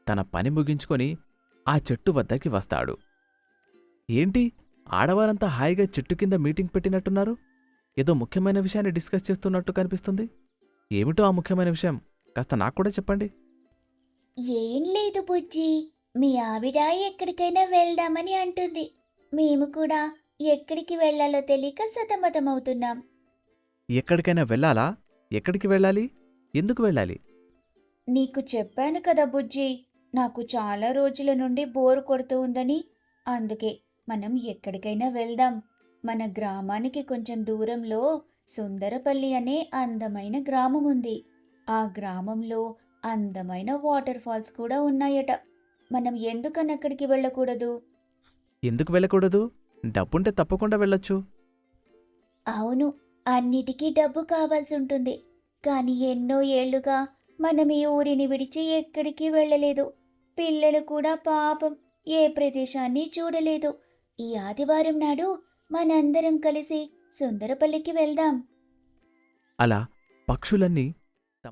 తన పని ముగించుకొని ఆ చెట్టు వద్దకి వస్తాడు. ఏంటి, ఆడవారంతా హాయిగా చెట్టు కింద మీటింగ్ పెట్టినట్టున్నారు? ఏదో ముఖ్యమైన విషయాన్ని డిస్కస్ చేస్తున్నట్టు కనిపిస్తుంది. ఏమిటో ఆ ముఖ్యమైన విషయం? కాస్త నాక్కూడా చెప్పండి. ఏం లేదు బుజ్జి, మీ ఆవిడ ఎక్కడికైనా వెళ్దామని అంటుంది. మేము కూడా ఎక్కడికి వెళ్ళాలో తెలియక సతమతమవుతున్నాం. ఎక్కడికైనా వెళ్ళాలా? ఎక్కడికి వెళ్ళాలి? ఎందుకు వెళ్ళాలి? నీకు చెప్పాను కదా బుజ్జి, నాకు చాలా రోజుల నుండి బోరు కొడుతూ ఉందని. అందుకే మనం ఎక్కడికైనా వెళ్దాం. మన గ్రామానికి కొంచెం దూరంలో సుందరపల్లి అనే అందమైన గ్రామం ఉంది. ఆ గ్రామంలో అందమైన వాటర్ ఫాల్స్ కూడా ఉన్నాయట. మనం ఎందుకని అక్కడికి వెళ్ళకూడదు? ఎందుకు వెళ్ళకూడదు? డబ్బుంటే తప్పకుండా వెళ్ళొచ్చు. అవును, అన్నిటికీ డబ్బు కావాల్సి ఉంటుంది. కానీ ఎన్నో ఏళ్లుగా మనం ఈ ఊరిని విడిచి ఎక్కడికి వెళ్ళలేదు. పిల్లలు కూడా పాపం ఏ ప్రదేశాన్ని చూడలేదు. ఈ ఆదివారం నాడు మనందరం కలిసి సుందరపల్లికి వెళ్దాం. అలా పక్షులన్నీ